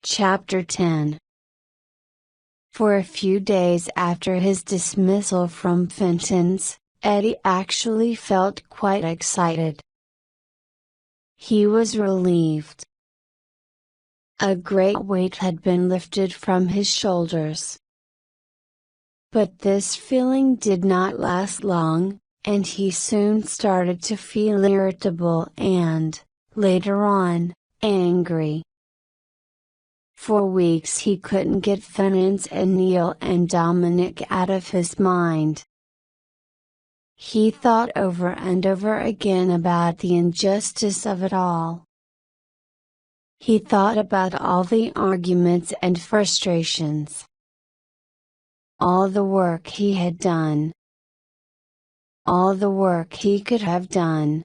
Chapter 10. For a few days after his dismissal from Fenton's, Eddie actually felt quite excited. He was relieved. A great weight had been lifted from his shoulders. But this feeling did not last long, and he soon started to feel irritable and, later on, angry. For weeks he couldn't get Fenton's and Neil and Dominic out of his mind. He thought over and over again about the injustice of it all. He thought about all the arguments and frustrations. All the work he had done. All the work he could have done.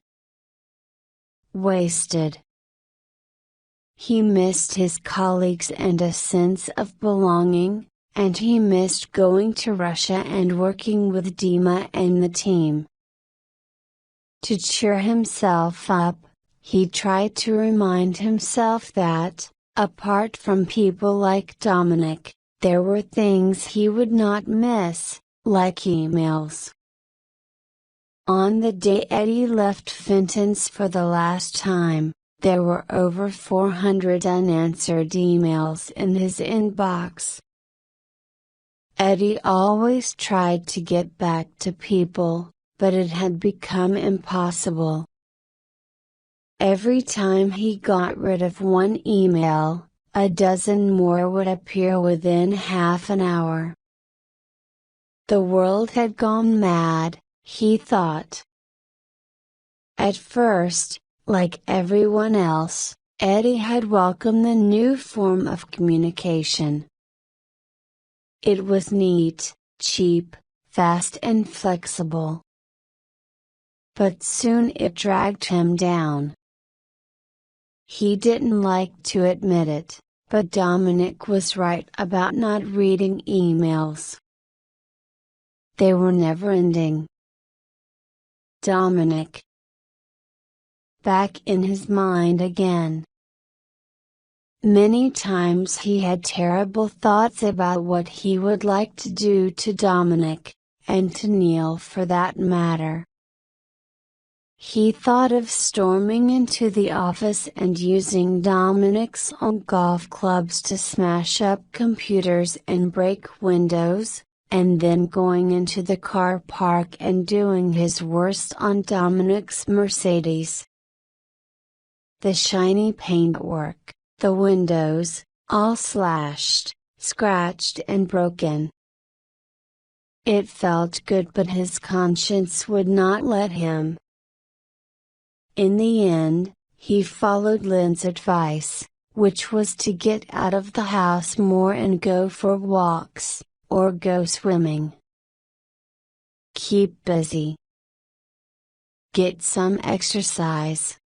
Wasted. He missed his colleagues and a sense of belonging, and he missed going to Russia and working with Dima and the team. To cheer himself up, he tried to remind himself that, apart from people like Dominic, there were things he would not miss, like emails. On the day Eddie left Fenton's for the last time, there were over 400 unanswered emails in his inbox. Eddie always tried to get back to people, but it had become impossible. Every time he got rid of one email, a dozen more would appear within half an hour. The world had gone mad, he thought. At first, like everyone else, Eddie had welcomed the new form of communication. It was neat, cheap, fast and flexible. But soon it dragged him down. He didn't like to admit it, but Dominic was right about not reading emails. They were never-ending. Dominic. Back in his mind again. Many times he had terrible thoughts about what he would like to do to Dominic, and to Neil for that matter. He thought of storming into the office and using Dominic's own golf clubs to smash up computers and break windows, and then going into the car park and doing his worst on Dominic's Mercedes. The shiny paintwork, the windows, all slashed, scratched and broken. It felt good, but his conscience would not let him. In the end, he followed Lynn's advice, which was to get out of the house more and go for walks, or go swimming. Keep busy. Get some exercise.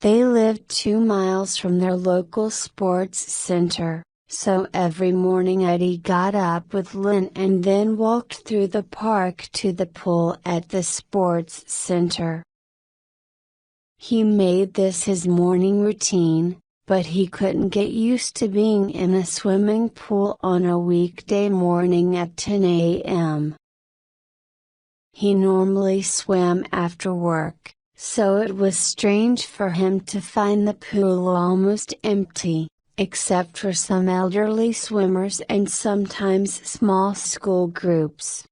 They lived 2 miles from their local sports center, so every morning Eddie got up with Lynn and then walked through the park to the pool at the sports center. He made this his morning routine, but he couldn't get used to being in a swimming pool on a weekday morning at 10 a.m. He normally swam after work, so it was strange for him to find the pool almost empty, except for some elderly swimmers and sometimes small school groups.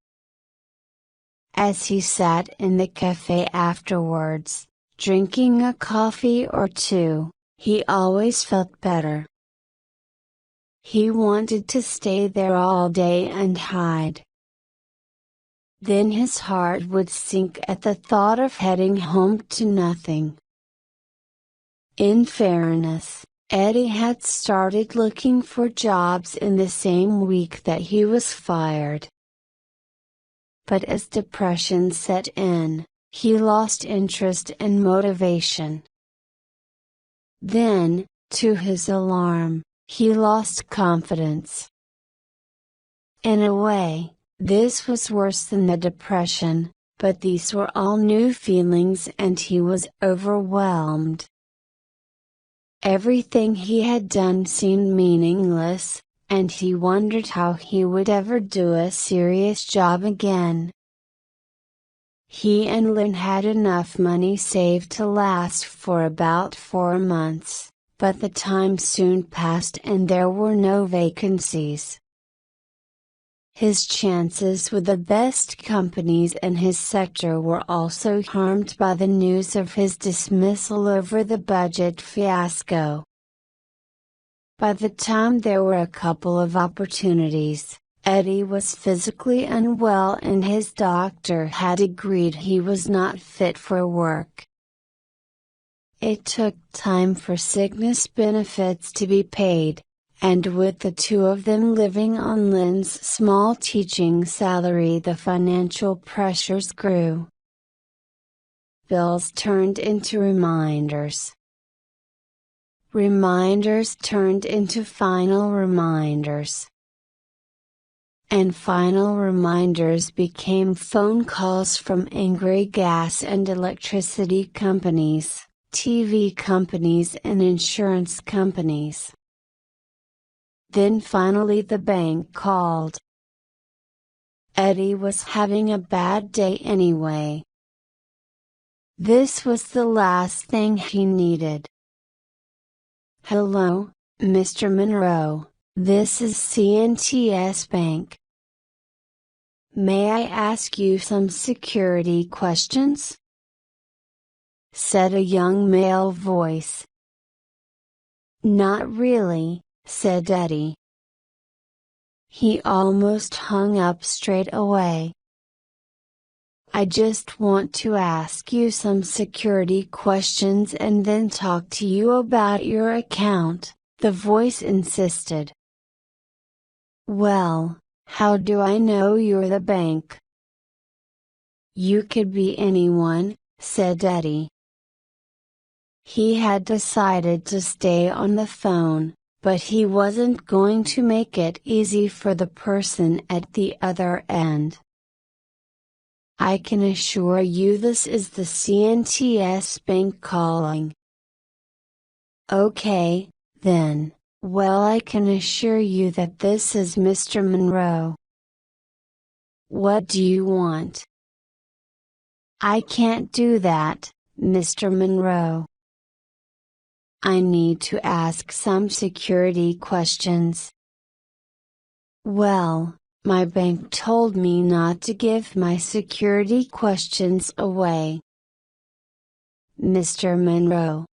As he sat in the cafe afterwards, drinking a coffee or two, he always felt better. He wanted to stay there all day and hide. Then his heart would sink at the thought of heading home to nothing. In fairness, Eddie had started looking for jobs in the same week that he was fired. But as depression set in, he lost interest and motivation. Then, to his alarm, he lost confidence. In a way, this was worse than the depression, but these were all new feelings and he was overwhelmed. Everything he had done seemed meaningless, and he wondered how he would ever do a serious job again. He and Lynn had enough money saved to last for about 4 months, but the time soon passed and there were no vacancies. His chances with the best companies in his sector were also harmed by the news of his dismissal over the budget fiasco. By the time there were a couple of opportunities, Eddie was physically unwell and his doctor had agreed he was not fit for work. It took time for sickness benefits to be paid, and with the two of them living on Lynn's small teaching salary, the financial pressures grew. Bills turned into reminders. Reminders turned into final reminders. And final reminders became phone calls from angry gas and electricity companies, TV companies and insurance companies. Then finally the bank called. Eddie was having a bad day anyway. This was the last thing he needed. "Hello, Mr. Monroe, this is CNTS Bank. May I ask you some security questions?" said a young male voice. "Not really," said Eddie. He almost hung up straight away. "I just want to ask you some security questions and then talk to you about your account," the voice insisted. "Well, how do I know you're the bank?" "You could be anyone," said Eddie. He had decided to stay on the phone, but he wasn't going to make it easy for the person at the other end. "I can assure you this is the CNTS Bank calling." "Okay, then, well, I can assure you that this is Mr. Monroe. What do you want?" "I can't do that, Mr. Monroe. I need to ask some security questions." "Well, my bank told me not to give my security questions away." "Mr. Monroe."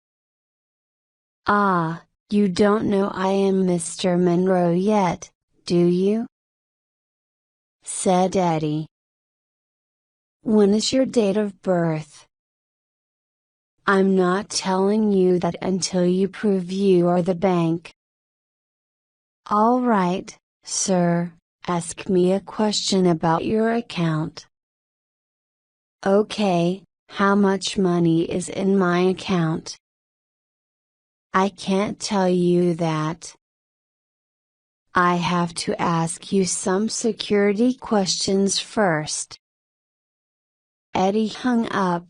"Ah, you don't know I am Mr. Monroe yet, do you?" said Eddie. "When is your date of birth?" "I'm not telling you that until you prove you are the bank." "All right, sir, ask me a question about your account." "Okay, how much money is in my account?" "I can't tell you that. I have to ask you some security questions first." Eddie hung up.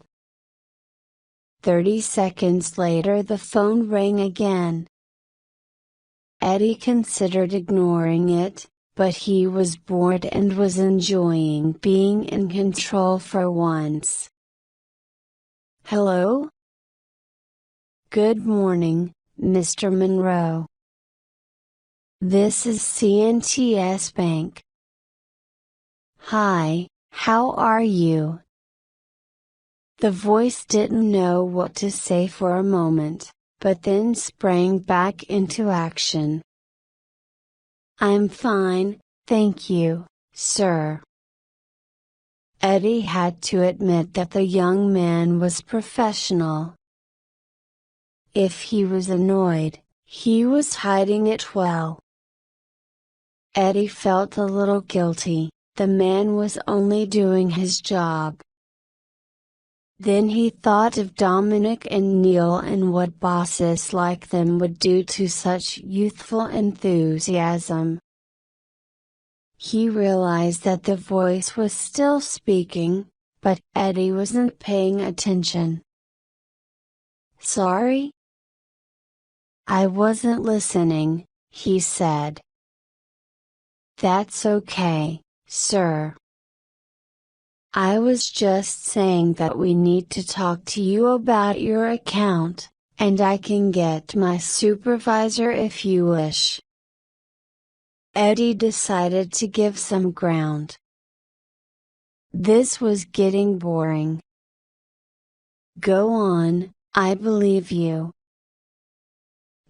30 seconds later the phone rang again. Eddie considered ignoring it, but he was bored and was enjoying being in control for once. "Hello? Good morning, Mr. Monroe. This is CNTS Bank." "Hi, how are you?" The voice didn't know what to say for a moment, but then sprang back into action. "I'm fine, thank you, sir." Eddie had to admit that the young man was professional. If he was annoyed, he was hiding it well. Eddie felt a little guilty, the man was only doing his job. Then he thought of Dominic and Neil and what bosses like them would do to such youthful enthusiasm. He realized that the voice was still speaking, but Eddie wasn't paying attention. "Sorry?" I wasn't listening, he said. That's okay, sir. I was just saying that we need to talk to you about your account, and I can get my supervisor if you wish. Eddie decided to give some ground. This was getting boring. Go on, I believe you.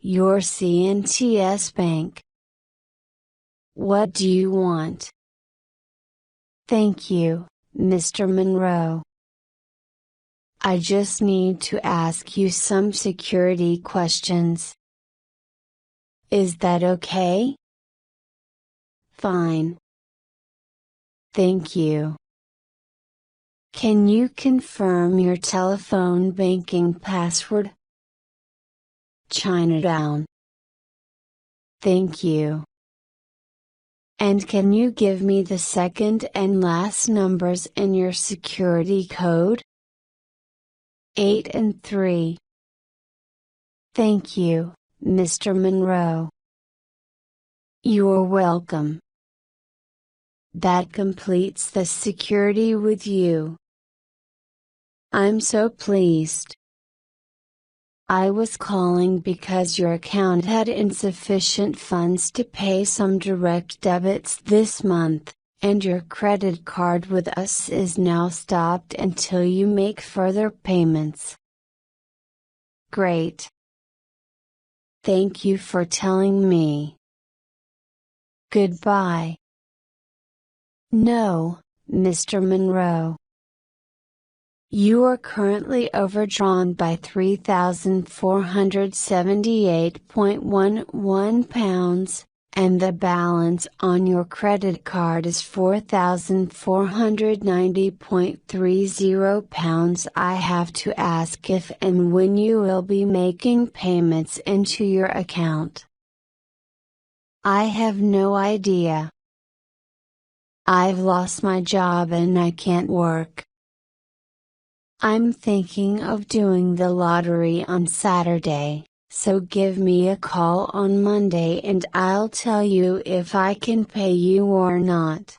Your C&TS Bank. What do you want? Thank you, Mr. Monroe. I just need to ask you some security questions. Is that okay? Fine. Thank you. Can you confirm your telephone banking password? Chinatown. Thank you. And can you give me the second and last numbers in your security code? 8 and 3. Thank you, Mr. Monroe. You're welcome. That completes the security with you. I'm so pleased. I was calling because your account had insufficient funds to pay some direct debits this month, and your credit card with us is now stopped until you make further payments. Great. Thank you for telling me. Goodbye. No, Mr. Monroe. You are currently overdrawn by £3,478.11, and the balance on your credit card is £4,490.30. I have to ask if and when you will be making payments into your account. I have no idea. I've lost my job and I can't work. I'm thinking of doing the lottery on Saturday, so give me a call on Monday and I'll tell you if I can pay you or not.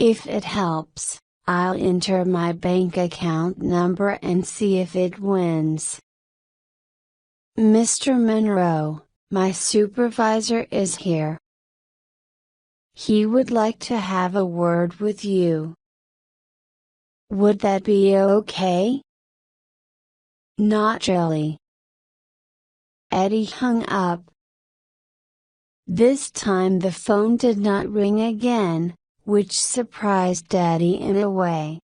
If it helps, I'll enter my bank account number and see if it wins. Mr. Monroe, my supervisor is here. He would like to have a word with you. Would that be okay? Not really. Eddie hung up. This time the phone did not ring again, which surprised Eddie in a way.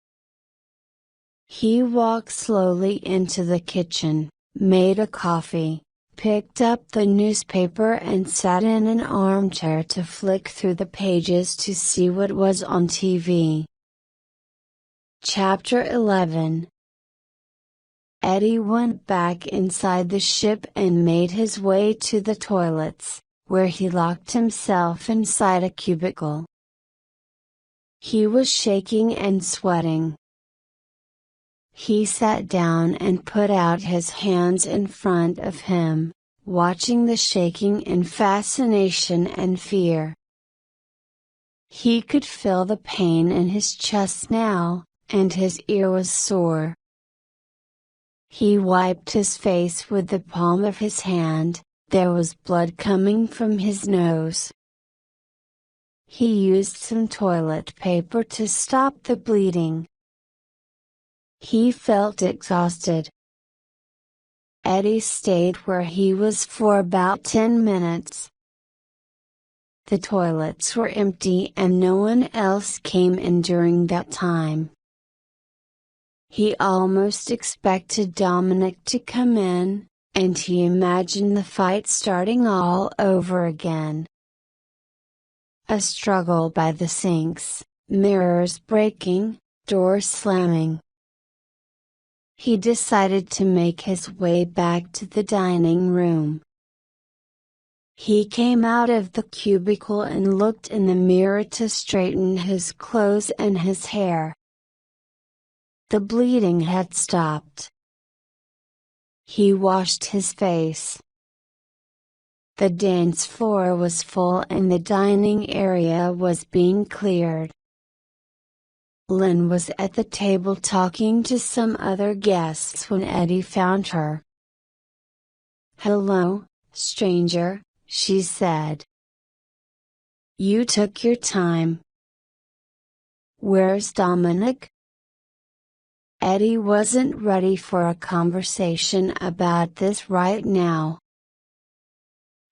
He walked slowly into the kitchen, made a coffee, picked up the newspaper and sat in an armchair to flick through the pages to see what was on TV. Chapter 11. Eddie went back inside the ship and made his way to the toilets, where he locked himself inside a cubicle. He was shaking and sweating. He sat down and put out his hands in front of him, watching the shaking in fascination and fear. He could feel the pain in his chest now, and his ear was sore. He wiped his face with the palm of his hand. There was blood coming from his nose. He used some toilet paper to stop the bleeding. He felt exhausted. Eddie stayed where he was for about 10 minutes. The toilets were empty and no one else came in during that time. He almost expected Dominic to come in, and he imagined the fight starting all over again. A struggle by the sinks, mirrors breaking, doors slamming. He decided to make his way back to the dining room. He came out of the cubicle and looked in the mirror to straighten his clothes and his hair. The bleeding had stopped. He washed his face, The dance floor was full and the dining area was being cleared. Lynn was at the table talking to some other guests when Eddie found her. "Hello, stranger," she said. "You took your time. Where's Dominic?" Eddie wasn't ready for a conversation about this right now.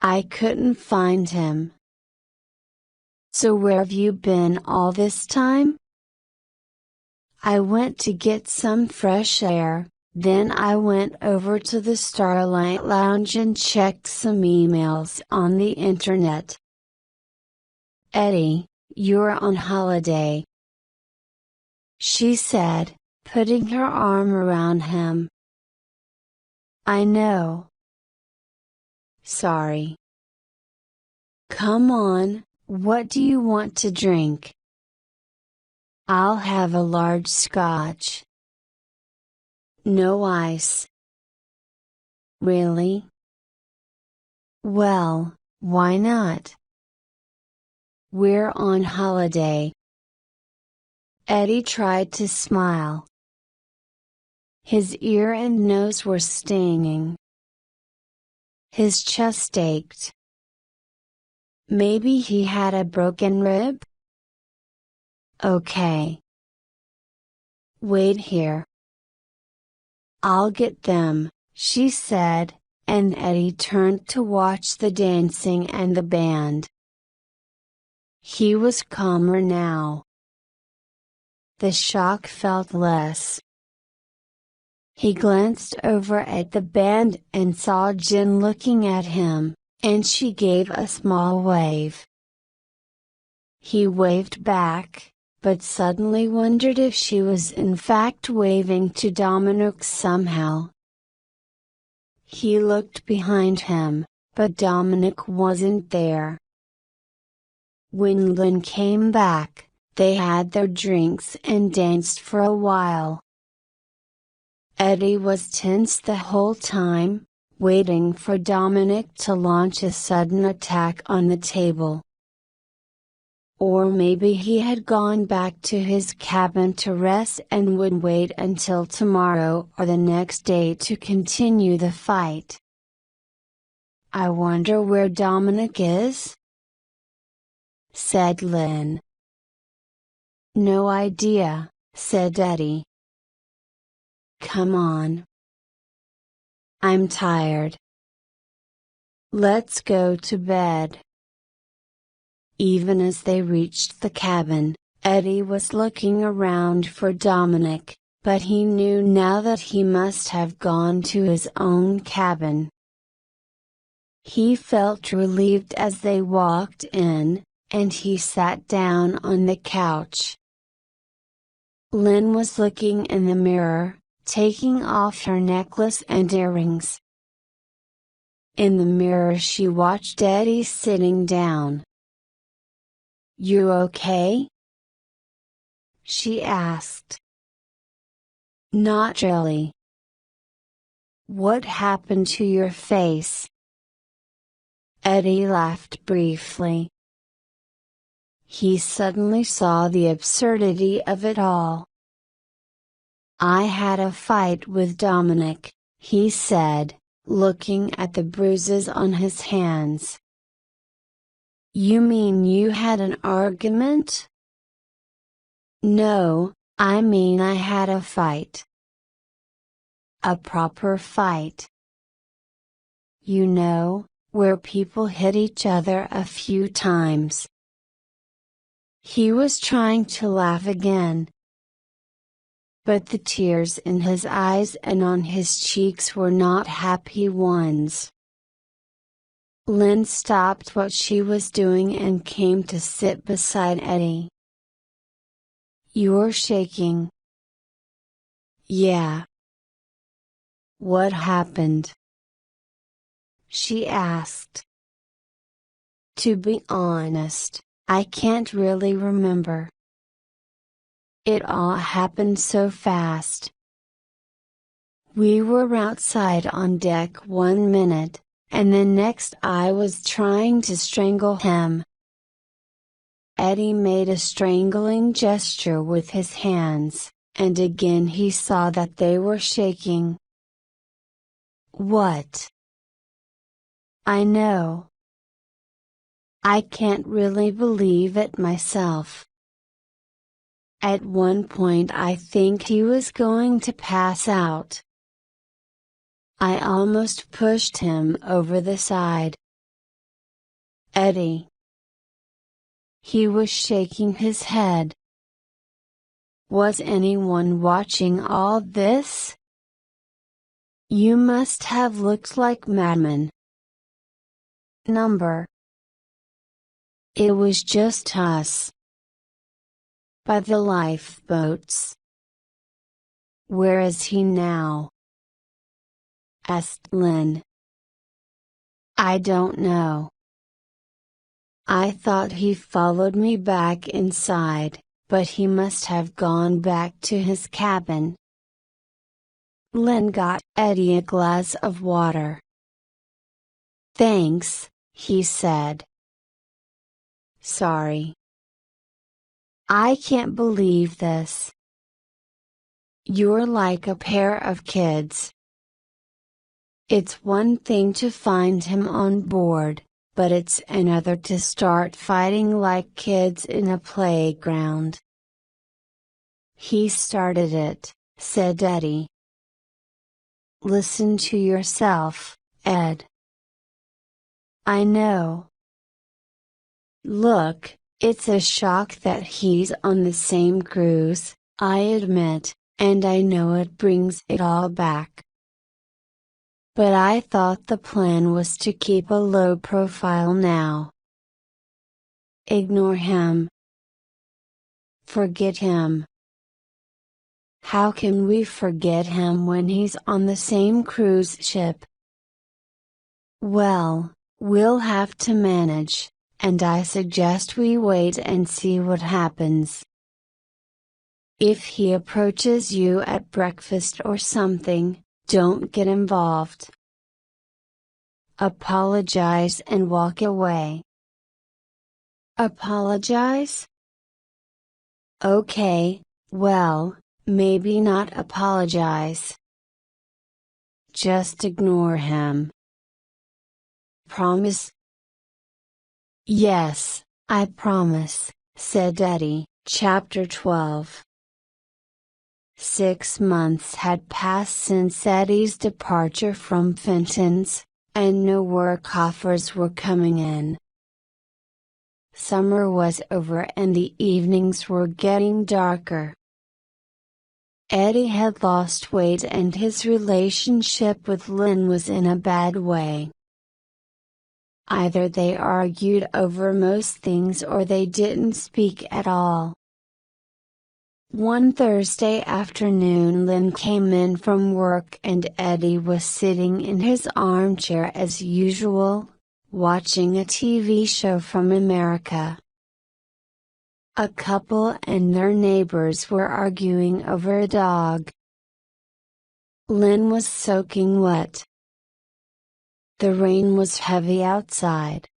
"I couldn't find him." "So where have you been all this time?" "I went to get some fresh air, then I went over to the Starlight Lounge and checked some emails on the internet." "Eddie, you're on holiday," she said, putting her arm around him. "I know. Sorry." "Come on, what do you want to drink?" "I'll have a large scotch." "No ice." "Really?" "Well, why not? We're on holiday." Eddie tried to smile. His ear and nose were stinging. His chest ached. Maybe he had a broken rib? "Okay. Wait here. I'll get them," she said, and Eddie turned to watch the dancing and the band. He was calmer now. The shock felt less. He glanced over at the band and saw Jen looking at him, and she gave a small wave. He waved back, but suddenly wondered if she was in fact waving to Dominic somehow. He looked behind him, but Dominic wasn't there. When Lynn came back, they had their drinks and danced for a while. Eddie was tense the whole time, waiting for Dominic to launch a sudden attack on the table. Or maybe he had gone back to his cabin to rest and would wait until tomorrow or the next day to continue the fight. "I wonder where Dominic is?" said Lynn. "No idea," said Eddie. "Come on. I'm tired. Let's go to bed." Even as they reached the cabin, Eddie was looking around for Dominic, but he knew now that he must have gone to his own cabin. He felt relieved as they walked in, and he sat down on the couch. Lynn was looking in the mirror, taking off her necklace and earrings. In the mirror she watched Eddie sitting down. "You okay?" she asked. "Not really." "What happened to your face?" Eddie laughed briefly. He suddenly saw the absurdity of it all. "I had a fight with Dominic," he said, looking at the bruises on his hands. "You mean you had an argument?" "No, I mean I had a fight. A proper fight. You know, where people hit each other a few times." He was trying to laugh again, but the tears in his eyes and on his cheeks were not happy ones. Lynn stopped what she was doing and came to sit beside Eddie. "You're shaking." "Yeah." "What happened?" she asked. "To be honest, I can't really remember. It all happened so fast. We were outside on deck 1 minute, and the next I was trying to strangle him. Eddie made a strangling gesture with his hands, and again he saw that they were shaking. What? I know. I can't really believe it myself. At one point I think he was going to pass out. I almost pushed him over the side. Eddie. He was shaking his head. Was anyone watching all this? You must have looked like madmen. Number. It was just us. By the lifeboats. Where is he now? Asked Lynn. I don't know. I thought he followed me back inside, but he must have gone back to his cabin. Lynn got Eddie a glass of water. Thanks, he said. Sorry. I can't believe this. You're like a pair of kids. It's one thing to find him on board, but it's another to start fighting like kids in a playground. He started it, said Eddie. Listen to yourself, Ed. I know. Look, it's a shock that he's on the same cruise, I admit, and I know it brings it all back. But I thought the plan was to keep a low profile now. Ignore him. Forget him. How can we forget him when he's on the same cruise ship? Well, we'll have to manage, and I suggest we wait and see what happens. If he approaches you at breakfast or something, don't get involved. Apologize and walk away. Apologize? Okay, well, maybe not apologize. Just ignore him. Promise? Yes, I promise, said Eddie. Chapter 12. 6 months had passed since Eddie's departure from Fenton's, and no work offers were coming in. Summer was over and the evenings were getting darker. Eddie had lost weight and his relationship with Lynn was in a bad way. Either they argued over most things or they didn't speak at all. One Thursday afternoon Lynn came in from work and Eddie was sitting in his armchair as usual, watching a TV show from America. A couple and their neighbors were arguing over a dog. Lynn was soaking wet. The rain was heavy outside.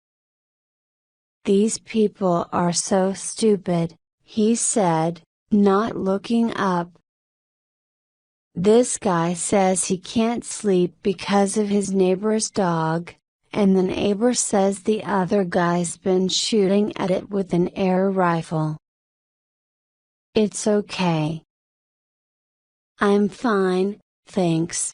These people are so stupid, he said, not looking up. This guy says he can't sleep because of his neighbor's dog, and the neighbor says the other guy's been shooting at it with an air rifle. It's okay. I'm fine, thanks.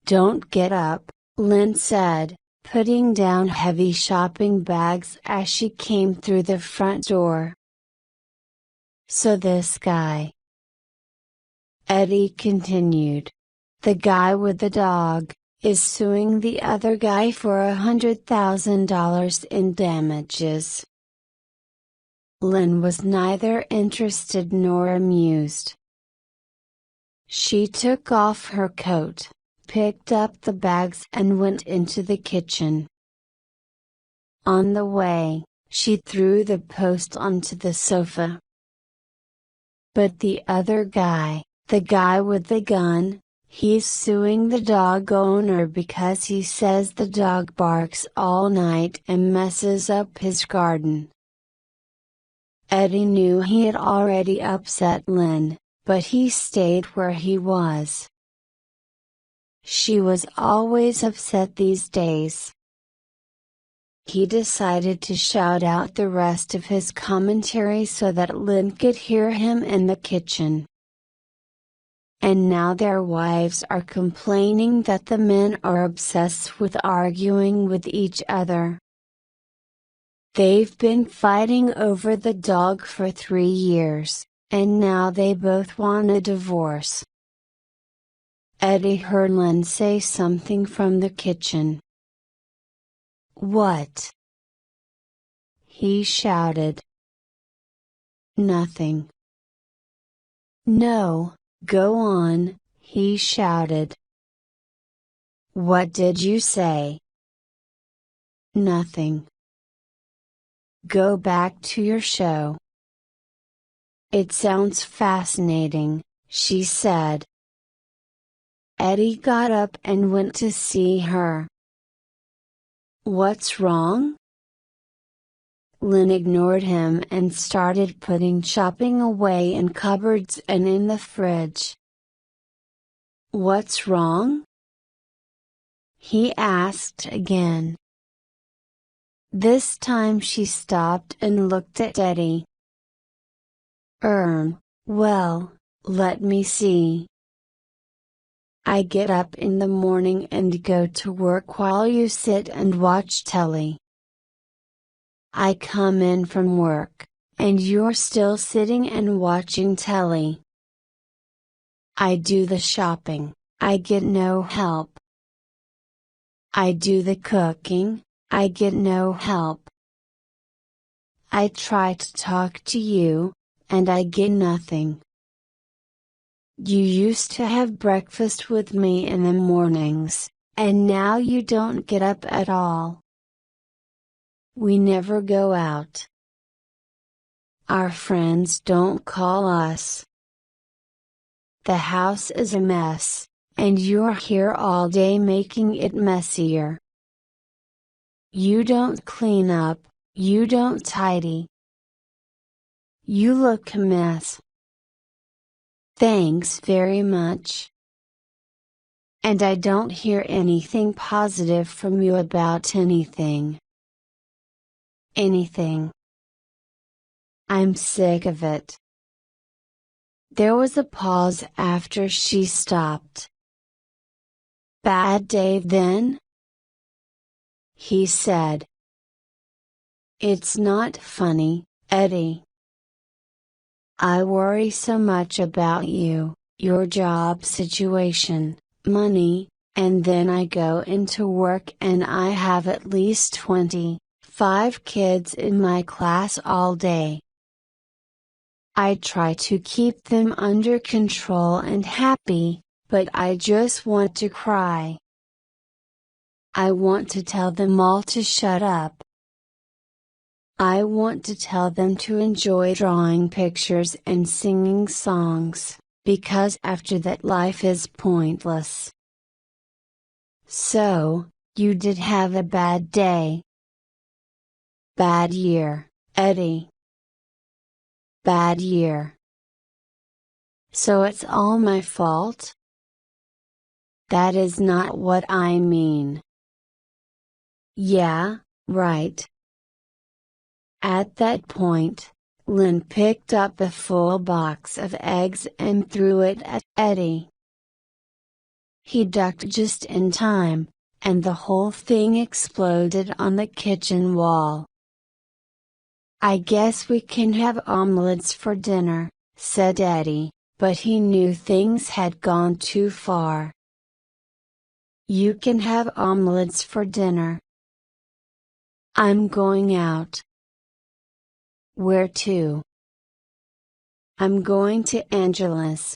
Don't get up, Lynn said, putting down heavy shopping bags as she came through the front door. So this guy. Eddie continued. The guy with the dog, is suing the other guy for $100,000 in damages. Lynn was neither interested nor amused. She took off her coat, picked up the bags and went into the kitchen. On the way, she threw the post onto the sofa. But the other guy, the guy with the gun, He's suing the dog owner because he says the dog barks all night and messes up his garden. Eddie knew he had already upset Lynn, but he stayed where he was. She was always upset these days. He decided to shout out the rest of his commentary so that Lynn could hear him in the kitchen. And now their wives are complaining that the men are obsessed with arguing with each other. They've been fighting over the dog for 3 years, and now they both want a divorce. Eddie heard Lynn say something from the kitchen. "What?" he shouted. "Nothing." "No, go on," he shouted. "What did you say?" "Nothing." "Go back to your show." "It sounds fascinating," she said. Eddie got up and went to see her. "What's wrong?" Lynn ignored him and started putting shopping away in cupboards and in the fridge. "What's wrong?" he asked again. This time she stopped and looked at Eddie. Well, let me see. I get up in the morning and go to work while you sit and watch telly. I come in from work, and you're still sitting and watching telly. I do the shopping, I get no help. I do the cooking, I get no help. I try to talk to you, and I get nothing. You used to have breakfast with me in the mornings, and now you don't get up at all. We never go out. Our friends don't call us. The house is a mess, and you're here all day making it messier. You don't clean up, you don't tidy. You look a mess. Thanks very much. And I don't hear anything positive from you about anything. Anything. I'm sick of it. There was a pause after she stopped. Bad day then? He said. It's not funny, Eddie. I worry so much about you, your job situation, money, and then I go into work and I have at least 25 kids in my class all day. I try to keep them under control and happy, but I just want to cry. I want to tell them all to shut up. I want to tell them to enjoy drawing pictures and singing songs, because after that life is pointless. So, you did have a bad day. Bad year, Eddie. Bad year. So it's all my fault? That is not what I mean. Yeah, right. At that point, Lynn picked up a full box of eggs and threw it at Eddie. He ducked just in time, and the whole thing exploded on the kitchen wall. I guess we can have omelets for dinner, said Eddie, but he knew things had gone too far. You can have omelets for dinner. I'm going out. Where to? I'm going to Angela's.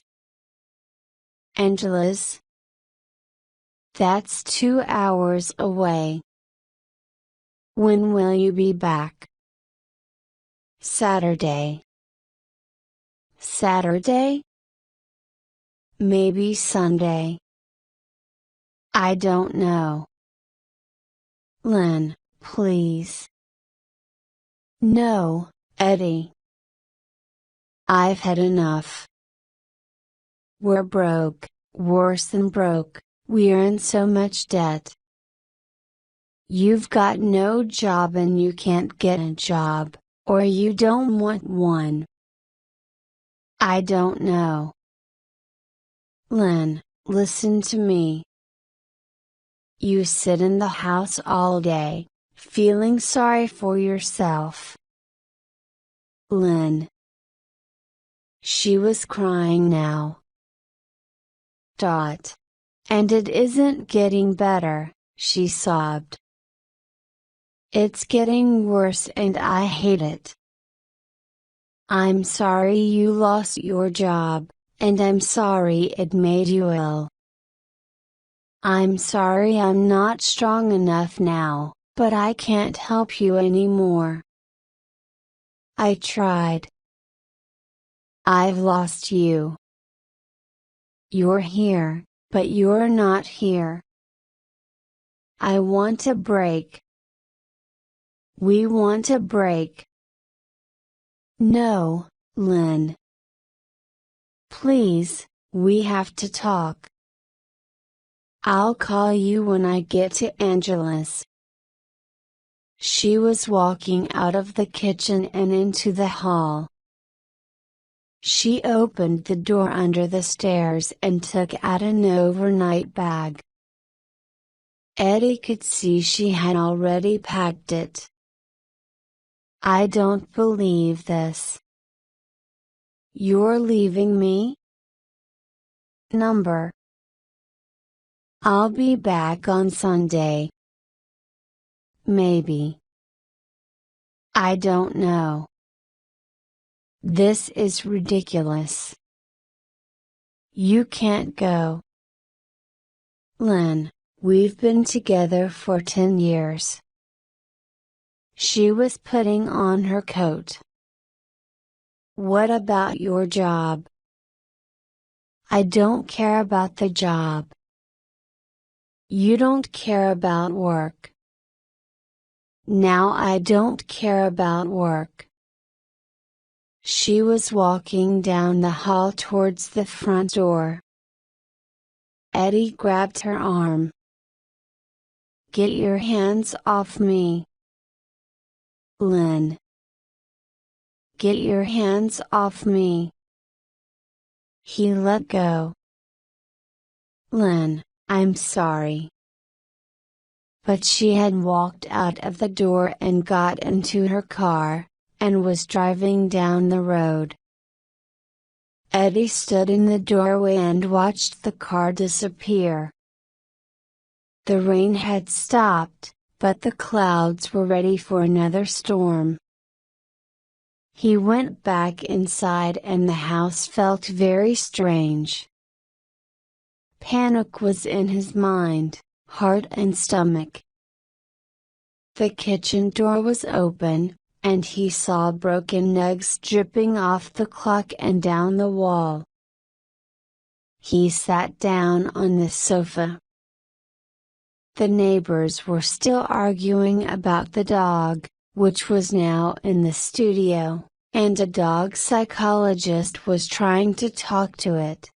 Angela's? That's 2 hours away. When will you be back? Saturday. Saturday? Maybe Sunday. I don't know. Lynn, please. No, Eddie. I've had enough. We're broke, worse than broke, we're in so much debt. You've got no job and you can't get a job, or you don't want one. I don't know. Lynn, listen to me. You sit in the house all day, feeling sorry for yourself. Lynn. She was crying now. And it isn't getting better, she sobbed. It's getting worse and I hate it. I'm sorry you lost your job, and I'm sorry it made you ill. I'm sorry I'm not strong enough now, but I can't help you anymore. I tried. I've lost you. You're here, but you're not here. I want a break. We want a break. No, Lynn. Please, we have to talk. I'll call you when I get to Angela's. She was walking out of the kitchen and into the hall. She opened the door under the stairs and took out an overnight bag. Eddie could see she had already packed it. I don't believe this. You're leaving me? Number. I'll be back on Sunday. Maybe. I don't know. This is ridiculous. You can't go. Lynn, we've been together for 10 years. She was putting on her coat. What about your job? I don't care about the job. You don't care about work. Now I don't care about work. She was walking down the hall towards the front door. Eddie grabbed her arm. Get your hands off me. Lynn. Get your hands off me. He let go. Lynn, I'm sorry. But she had walked out of the door and got into her car, and was driving down the road. Eddie stood in the doorway and watched the car disappear. The rain had stopped, but the clouds were ready for another storm. He went back inside and the house felt very strange. Panic was in his mind, heart and stomach. The kitchen door was open, and he saw broken eggs dripping off the clock and down the wall. He sat down on the sofa. The neighbors were still arguing about the dog, which was now in the studio, and a dog psychologist was trying to talk to it.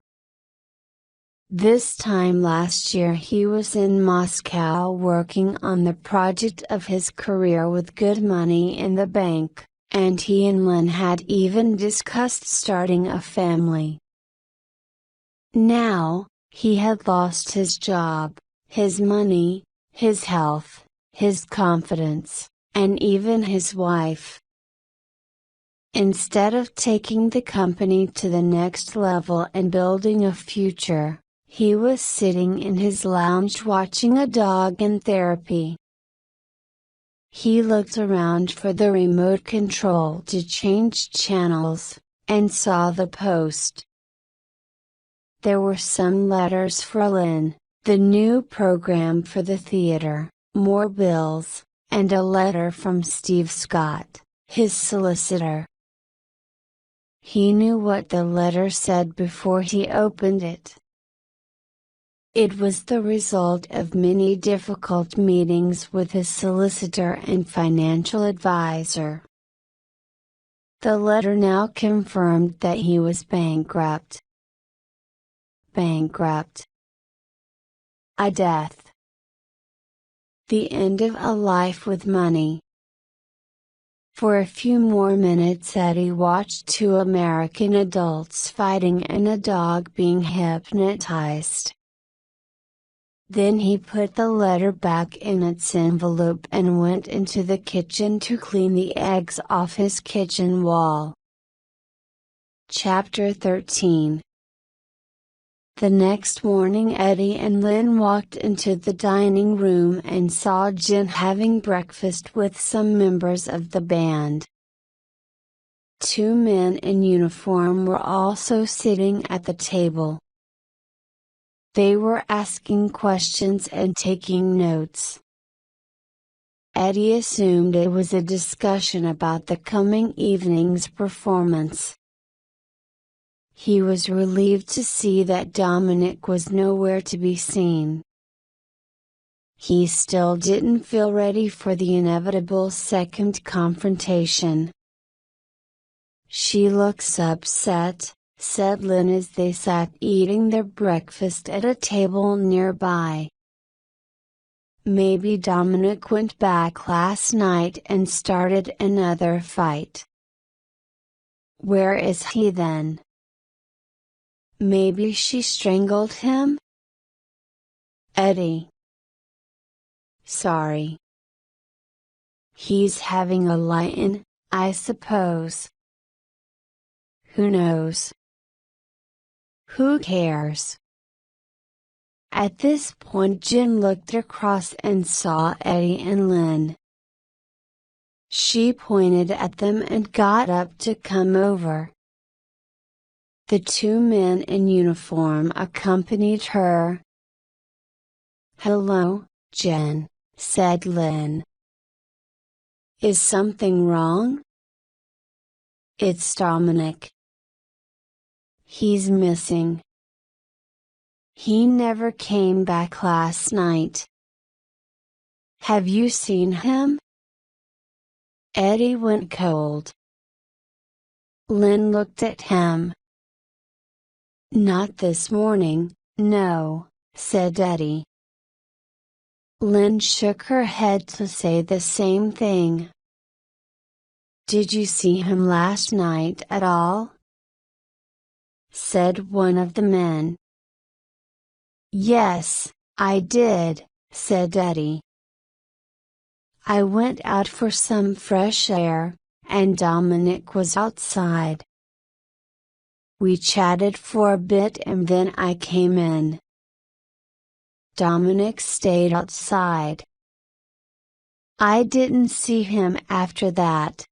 This time last year he was in Moscow working on the project of his career with good money in the bank, and he and Lynn had even discussed starting a family. Now, he had lost his job, his money, his health, his confidence, and even his wife. Instead of taking the company to the next level and building a future, he was sitting in his lounge watching a dog in therapy. He looked around for the remote control to change channels, and saw the post. There were some letters for Lynn, the new program for the theater, more bills, and a letter from Steve Scott, his solicitor. He knew what the letter said before he opened it. It was the result of many difficult meetings with his solicitor and financial advisor. The letter now confirmed that he was bankrupt. Bankrupt. A death. The end of a life with money. For a few more minutes Eddie watched two American adults fighting and a dog being hypnotized. Then he put the letter back in its envelope and went into the kitchen to clean the eggs off his kitchen wall. Chapter 13. The next morning Eddie and Lynn walked into the dining room and saw Jen having breakfast with some members of the band. Two men in uniform were also sitting at the table. They were asking questions and taking notes. Eddie assumed it was a discussion about the coming evening's performance. He was relieved to see that Dominic was nowhere to be seen. He still didn't feel ready for the inevitable second confrontation. "She looks upset," said Lynn as they sat eating their breakfast at a table nearby. "Maybe Dominic went back last night and started another fight." "Where is he then?" "Maybe she strangled him?" "Eddie. Sorry. He's having a lie-in, I suppose." "Who knows? Who cares?" At this point Jen looked across and saw Eddie and Lynn. She pointed at them and got up to come over. The two men in uniform accompanied her. "Hello, Jen," said Lynn. "Is something wrong?" "It's Dominic. He's missing. He never came back last night." "Have you seen him?" Eddie went cold. Lynn looked at him. "Not this morning, no," said Eddie. Lynn shook her head to say the same thing. "Did you see him last night at all?" said one of the men. "Yes, I did," said Eddie. "I went out for some fresh air, and Dominic was outside. We chatted for a bit and then I came in. Dominic stayed outside. I didn't see him after that."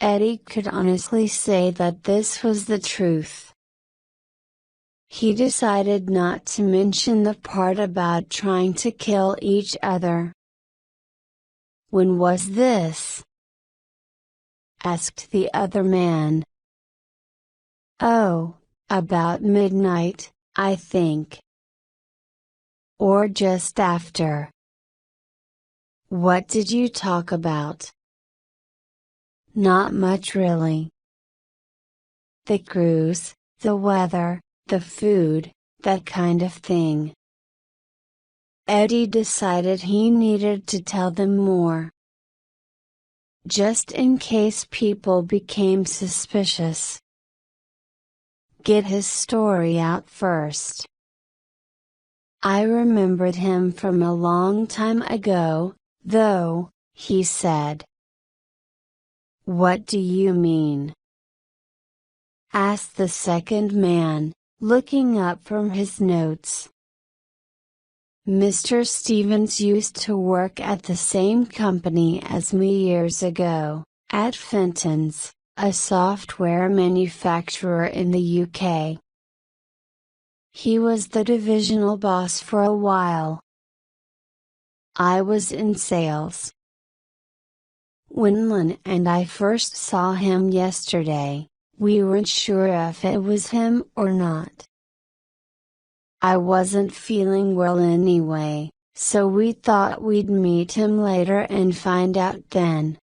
Eddie could honestly say that this was the truth. He decided not to mention the part about trying to kill each other. "When was this?" asked the other man. "Oh, about midnight, I think. Or just after." "What did you talk about?" "Not much really. The cruise, the weather, the food, that kind of thing." Eddie decided he needed to tell them more. Just in case people became suspicious. Get his story out first. "I remembered him from a long time ago, though," he said. "What do you mean?" asked the second man, looking up from his notes. "Mr. Stevens used to work at the same company as me years ago, at Fenton's, a software manufacturer in the UK. He was the divisional boss for a while. I was in sales. When Lynn and I first saw him yesterday, we weren't sure if it was him or not. I wasn't feeling well anyway, so we thought we'd meet him later and find out then."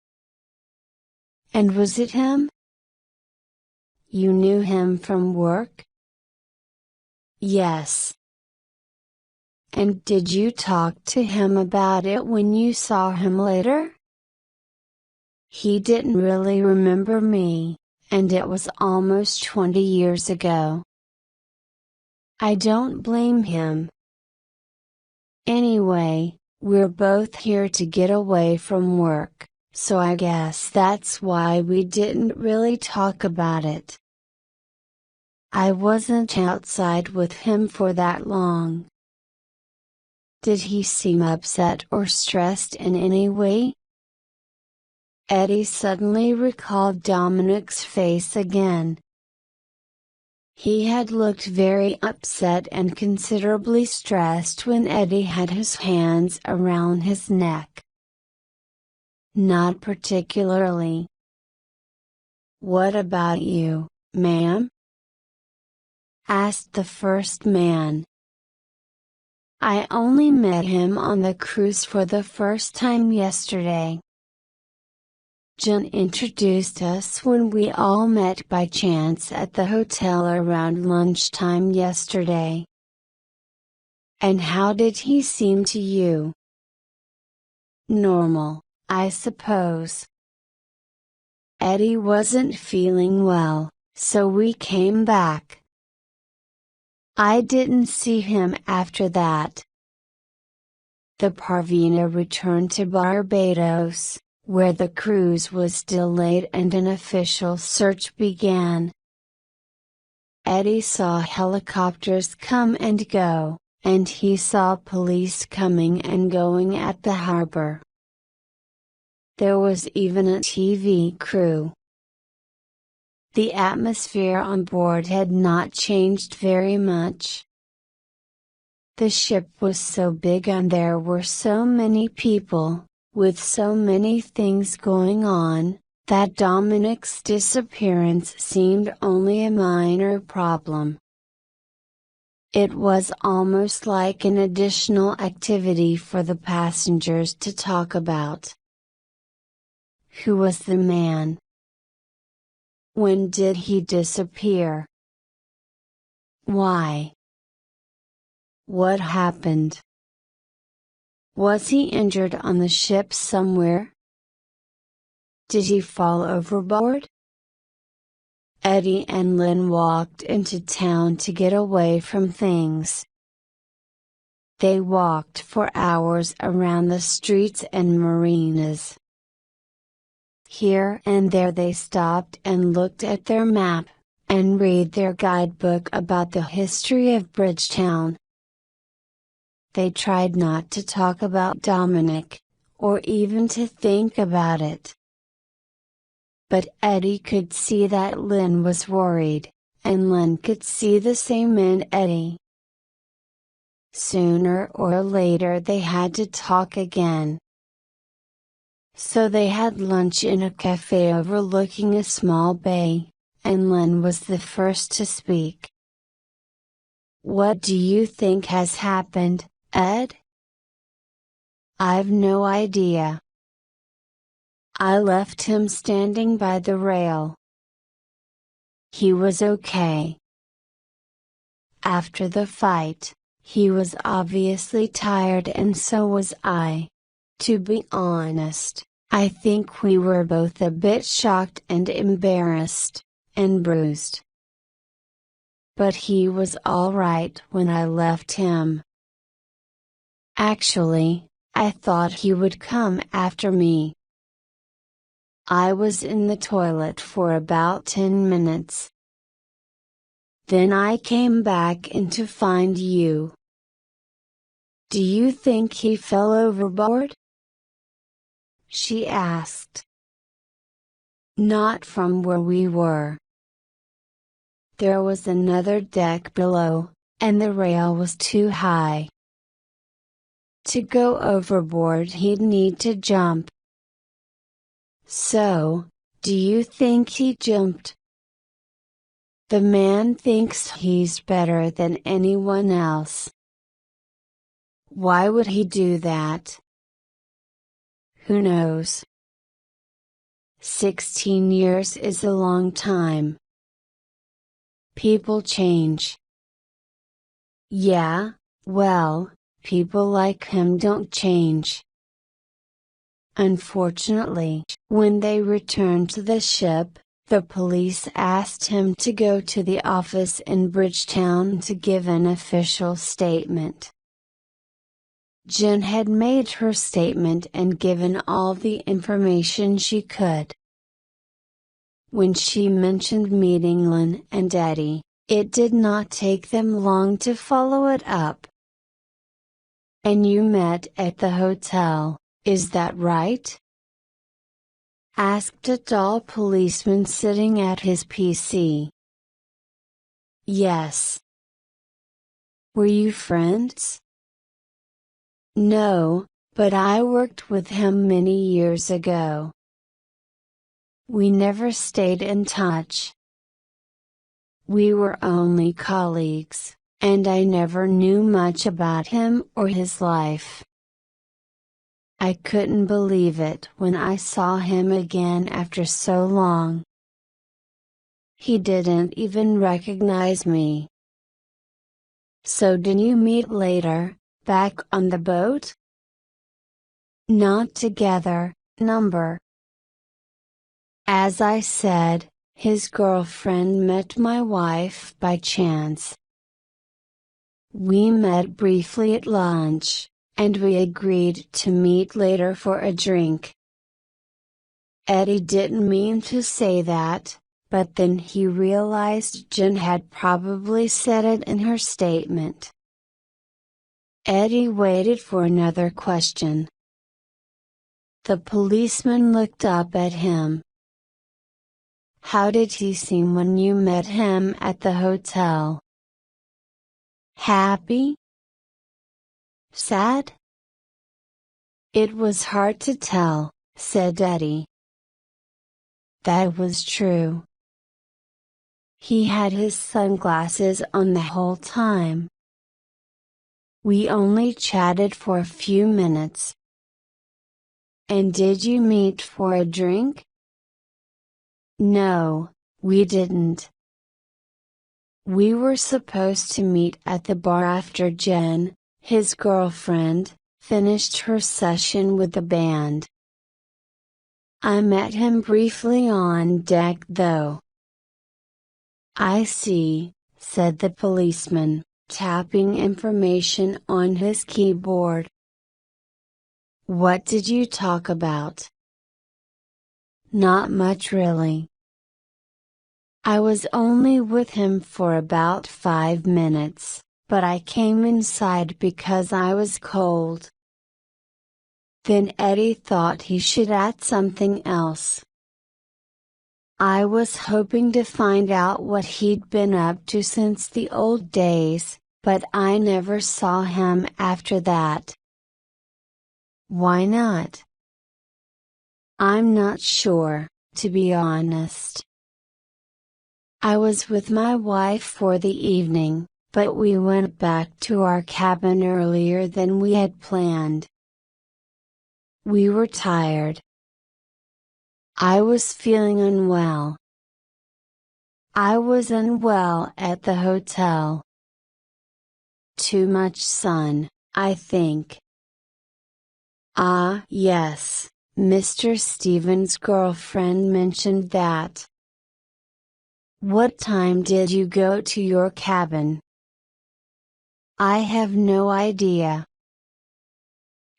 "And was it him? You knew him from work?" "Yes." "And did you talk to him about it when you saw him later?" "He didn't really remember me, and it was almost 20 years ago." "I don't blame him. Anyway, we're both here to get away from work, so I guess that's why we didn't really talk about it." "I wasn't outside with him for that long." "Did he seem upset or stressed in any way?" Eddie suddenly recalled Dominic's face again. He had looked very upset and considerably stressed when Eddie had his hands around his neck. "Not particularly." "What about you, ma'am?" asked the first man. "I only met him on the cruise for the first time yesterday. Jen introduced us when we all met by chance at the hotel around lunchtime yesterday." "And how did he seem to you?" "Normal, I suppose. Eddie wasn't feeling well, so we came back. I didn't see him after that." The Parvina returned to Barbados, where the cruise was delayed and an official search began. Eddie saw helicopters come and go, and he saw police coming and going at the harbor. There was even a TV crew. The atmosphere on board had not changed very much. The ship was so big and there were so many people, with so many things going on, that Dominic's disappearance seemed only a minor problem. It was almost like an additional activity for the passengers to talk about. Who was the man? When did he disappear? Why? What happened? Was he injured on the ship somewhere? Did he fall overboard? Eddie and Lynn walked into town to get away from things. They walked for hours around the streets and marinas. Here and there they stopped and looked at their map, and read their guidebook about the history of Bridgetown. They tried not to talk about Dominic, or even to think about it. But Eddie could see that Lynn was worried, and Lynn could see the same in Eddie. Sooner or later they had to talk again. So they had lunch in a cafe overlooking a small bay, and Lynn was the first to speak. "What do you think has happened, Ed?" "I've no idea. I left him standing by the rail. He was okay. After the fight, he was obviously tired and so was I. To be honest, I think we were both a bit shocked and embarrassed, and bruised. But he was all right when I left him. Actually, I thought he would come after me. I was in the toilet for about 10 minutes. Then I came back in to find you." "Do you think he fell overboard?" she asked. "Not from where we were. There was another deck below, and the rail was too high. To go overboard he'd need to jump." "So, do you think he jumped?" The man thinks he's better than anyone else. Why would he do that? Who knows? 16 years is a long time. People change. Yeah, well, people like him don't change. Unfortunately, when they returned to the ship, the police asked him to go to the office in Bridgetown to give an official statement. Jen had made her statement and given all the information she could. When she mentioned meeting Lynn and Eddie, it did not take them long to follow it up. And you met at the hotel, is that right? Asked a tall policeman sitting at his PC. Yes. Were you friends? No, but I worked with him many years ago. We never stayed in touch. We were only colleagues, and I never knew much about him or his life. I couldn't believe it when I saw him again after so long. He didn't even recognize me. So did you meet later, back on the boat? Not together, number. As I said, his girlfriend met my wife by chance. We met briefly at lunch, and we agreed to meet later for a drink. Eddie didn't mean to say that, but then he realized Jen had probably said it in her statement. Eddie waited for another question. The policeman looked up at him. How did he seem when you met him at the hotel? Happy? Sad? It was hard to tell, said Eddie. That was true. He had his sunglasses on the whole time. We only chatted for a few minutes. And did you meet for a drink? No, we didn't. We were supposed to meet at the bar after Jen, his girlfriend, finished her session with the band. I met him briefly on deck though. I see, said the policeman, tapping information on his keyboard. What did you talk about? Not much really. I was only with him for about 5 minutes, but I came inside because I was cold. Then Eddie thought he should add something else. I was hoping to find out what he'd been up to since the old days, but I never saw him after that. Why not? I'm not sure, to be honest. I was with my wife for the evening, but we went back to our cabin earlier than we had planned. We were tired. I was feeling unwell. I was unwell at the hotel. Too much sun, I think. Ah, yes, Mr. Stevens' girlfriend mentioned that. What time did you go to your cabin? I have no idea.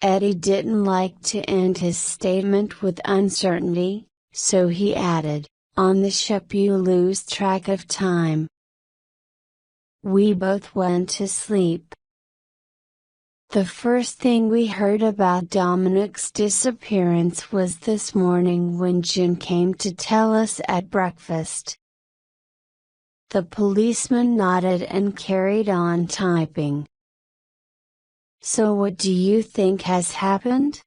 Eddie didn't like to end his statement with uncertainty, so he added, on the ship you lose track of time. We both went to sleep. The first thing we heard about Dominic's disappearance was this morning when Jen came to tell us at breakfast. The policeman nodded and carried on typing. So what do you think has happened?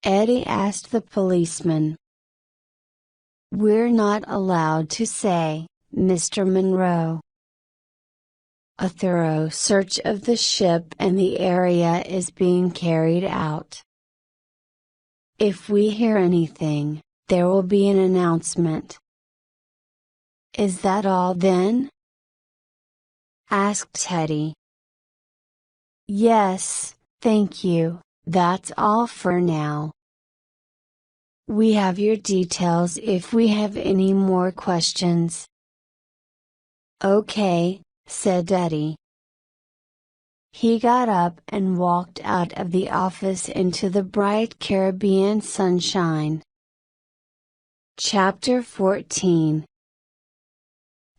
Eddie asked the policeman. We're not allowed to say, Mr. Monroe. A thorough search of the ship and the area is being carried out. If we hear anything, there will be an announcement." "Is that all then?" asked Teddy. "Yes, thank you, that's all for now. We have your details if we have any more questions." "Okay," said Eddie. He got up and walked out of the office into the bright Caribbean sunshine. Chapter 14.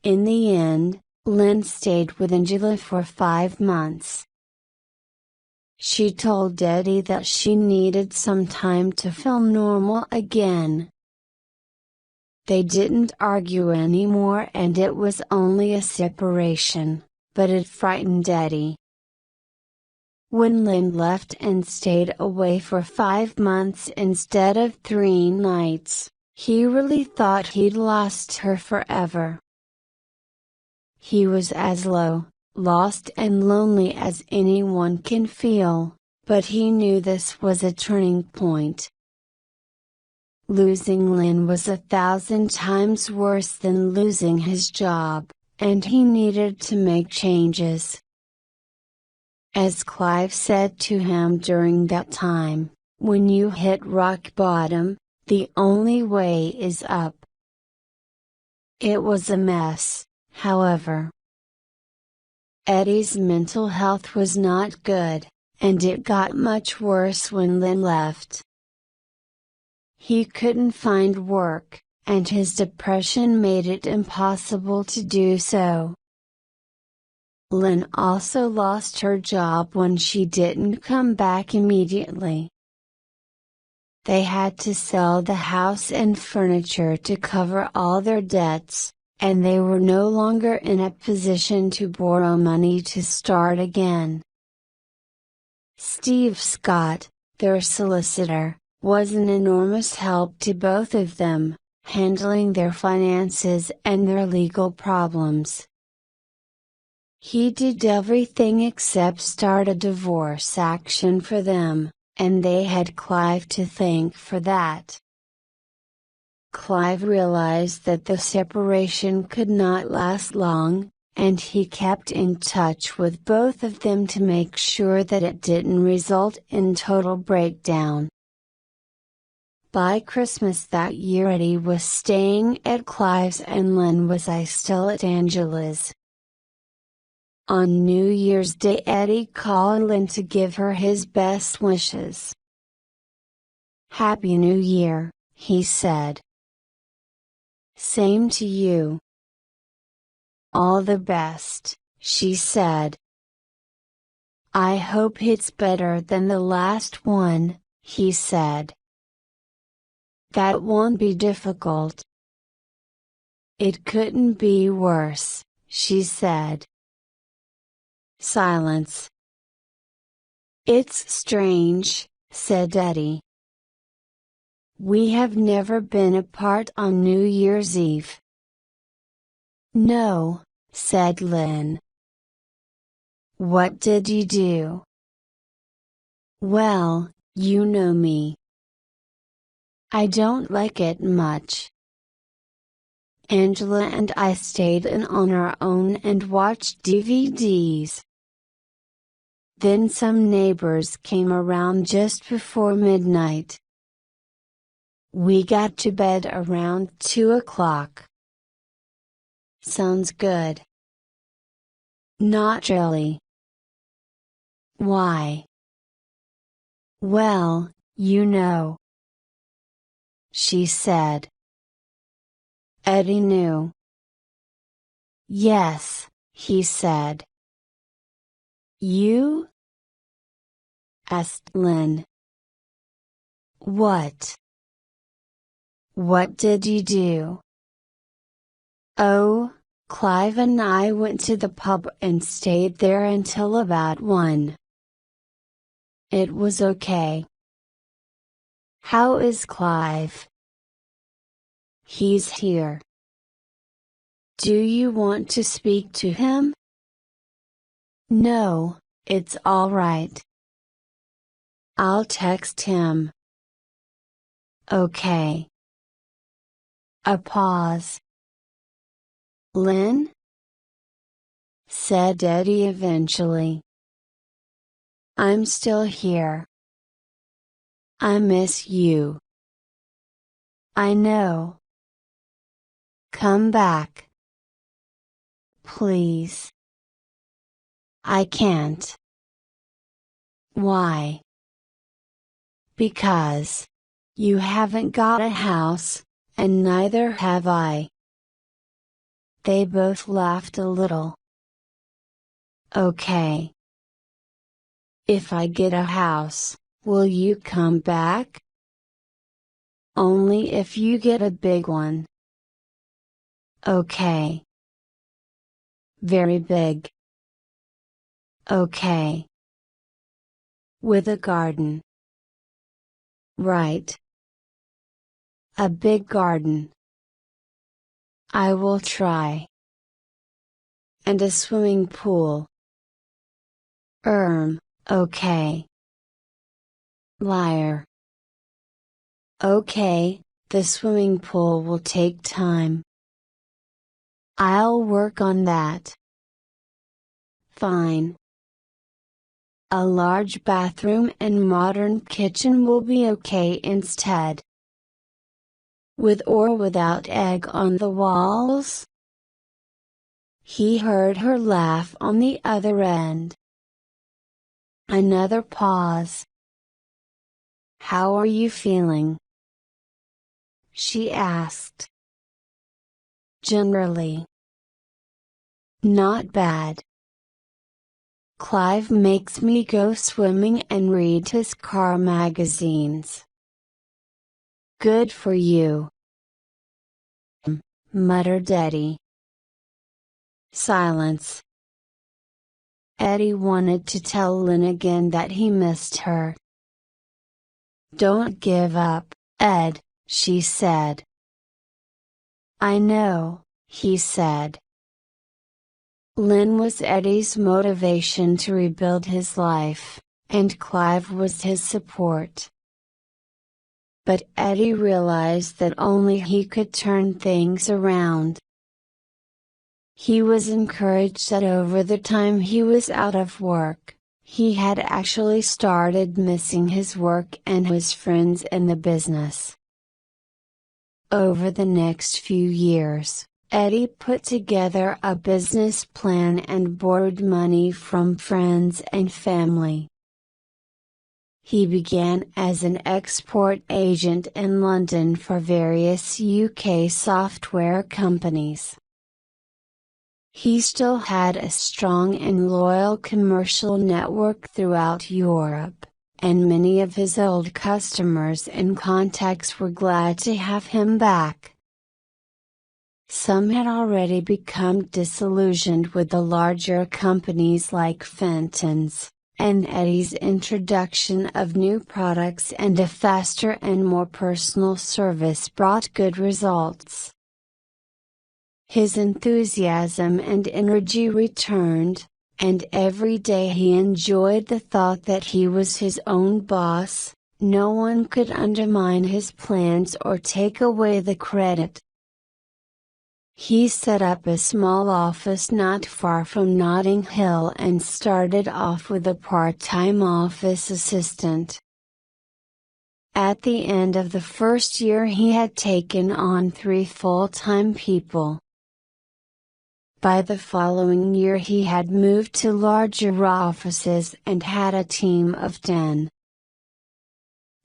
In the end, Lynn stayed with Angela for 5 months. She told Eddie that she needed some time to feel normal again. They didn't argue anymore and it was only a separation, but it frightened Eddie. When Lynn left and stayed away for 5 months instead of 3 nights, he really thought he'd lost her forever. He was as lost and lonely as anyone can feel, but he knew this was a turning point. Losing Lynn was 1,000 times worse than losing his job, and he needed to make changes. As Clive said to him during that time, "When you hit rock bottom, the only way is up." It was a mess, however. Eddie's mental health was not good, and it got much worse when Lynn left. He couldn't find work, and his depression made it impossible to do so. Lynn also lost her job when she didn't come back immediately. They had to sell the house and furniture to cover all their debts, and they were no longer in a position to borrow money to start again. Steve Scott, their solicitor, was an enormous help to both of them, handling their finances and their legal problems. He did everything except start a divorce action for them, and they had Clive to thank for that. Clive realized that the separation could not last long, and he kept in touch with both of them to make sure that it didn't result in total breakdown. By Christmas that year Eddie was staying at Clive's and Lynn was still at Angela's. On New Year's Day Eddie called Lynn to give her his best wishes. "Happy New Year," he said. "Same to you." "All the best," she said. "I hope it's better than the last one," he said. "That won't be difficult." "It couldn't be worse," she said. Silence. "It's strange," said Eddie. "We have never been apart on New Year's Eve." "No," said Lynn. "What did you do?" "Well, you know me. I don't like it much. Angela and I stayed in on our own and watched DVDs. Then some neighbors came around just before midnight. We got to bed around 2 o'clock. Sounds good." "Not really." "Why?" "Well, you know," she said. Eddie knew. "Yes," he said. "You?" asked Lynn. "What? What did you do?" "Oh, Clive and I went to the pub and stayed there until about 1. It was okay." "How is Clive?" "He's here." Do you want to speak to him? No, it's all right. I'll text him. Okay. A pause. Lynn? Said Eddie eventually. I'm still here. I miss you. I know. Come back. Please. I can't. Why? Because you haven't got a house, and neither have I. They both laughed a little. Okay. If I get a house, will you come back? Only if you get a big one. Okay. Very big. Okay. With a garden. Right. A big garden. I will try. And a swimming pool. Okay. Liar. Okay, the swimming pool will take time. I'll work on that. Fine. A large bathroom and modern kitchen will be okay instead. With or without egg on the walls? He heard her laugh on the other end. Another pause. How are you feeling? She asked. Generally. Not bad. Clive makes me go swimming and read his car magazines. Good for you. Muttered Eddie. Silence. Eddie wanted to tell Lynn again that he missed her. Don't give up, Ed, she said. I know, he said. Lynn was Eddie's motivation to rebuild his life, and Clive was his support. But Eddie realized that only he could turn things around. He was encouraged that over the time he was out of work, he had actually started missing his work and his friends in the business. Over the next few years, Eddie put together a business plan and borrowed money from friends and family. He began as an export agent in London for various UK software companies. He still had a strong and loyal commercial network throughout Europe, and many of his old customers and contacts were glad to have him back. Some had already become disillusioned with the larger companies like Fenton's, and Eddie's introduction of new products and a faster and more personal service brought good results. His enthusiasm and energy returned, and every day he enjoyed the thought that he was his own boss. No one could undermine his plans or take away the credit. He set up a small office not far from Notting Hill and started off with a part-time office assistant. At the end of the first year he had taken on 3 full-time people. By the following year he had moved to larger offices and had a team of 10.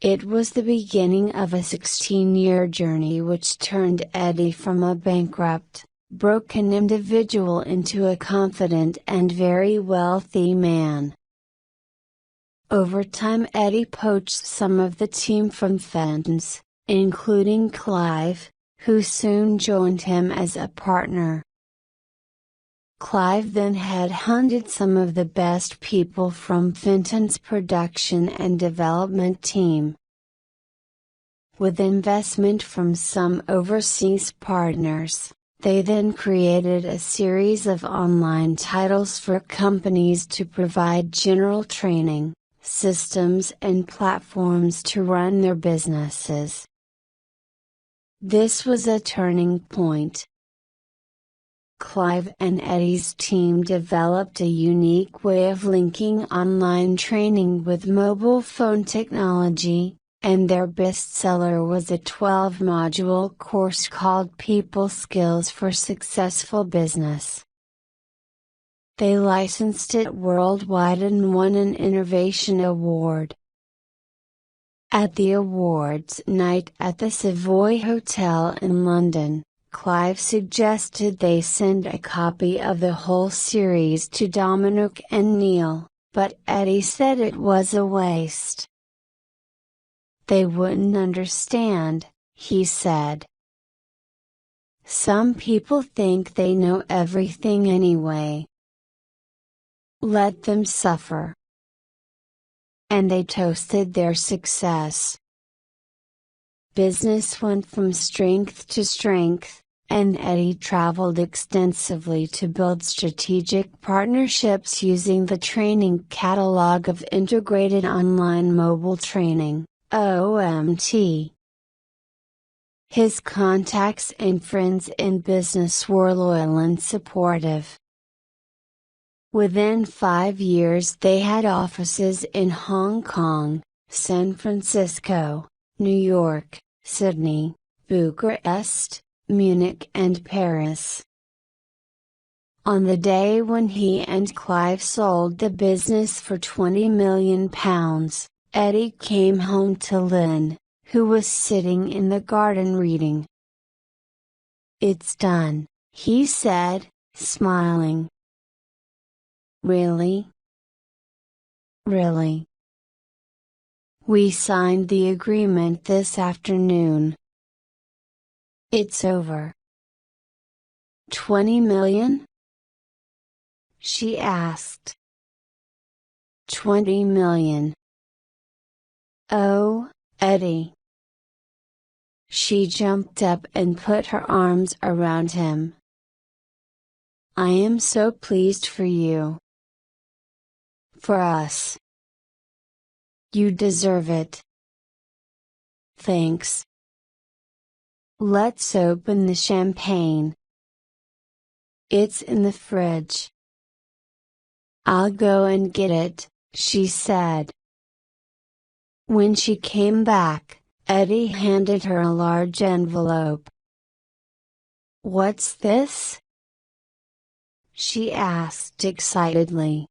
It was the beginning of a 16-year journey which turned Eddie from a bankrupt, broken individual into a confident and very wealthy man. Over time Eddie poached some of the team from Fenton's, including Clive, who soon joined him as a partner. Clive then headhunted some of the best people from Fenton's production and development team. With investment from some overseas partners, They then created a series of online titles for companies to provide general training, systems and platforms to run their businesses. This was a turning point. Clive and Eddie's team developed a unique way of linking online training with mobile phone technology, and their bestseller was a 12-module course called People Skills for Successful Business. They licensed it worldwide and won an Innovation Award. At the awards night at the Savoy Hotel in London, Clive suggested they send a copy of the whole series to Dominic and Neil, but Eddie said it was a waste. They wouldn't understand, he said. Some people think they know everything anyway. Let them suffer. And they toasted their success. Business went from strength to strength, and Eddie traveled extensively to build strategic partnerships using the training catalog of Integrated Online Mobile Training, OMT. His contacts and friends in business were loyal and supportive. Within 5 years they had offices in Hong Kong, San Francisco, New York, Sydney, Bucharest, Munich and Paris. On the day when he and Clive sold the business for £20 million, Eddie came home to Lynn, who was sitting in the garden reading. "It's done," he said, smiling. "Really?" "Really. We signed the agreement this afternoon. It's over." "20 million?" she asked. "20 million. Oh, Eddie." She jumped up and put her arms around him. "I am so pleased for you. For us. You deserve it." "Thanks. Let's open the champagne." "It's in the fridge." "I'll go and get it," she said. When she came back, Eddie handed her a large envelope. "What's this?" she asked excitedly.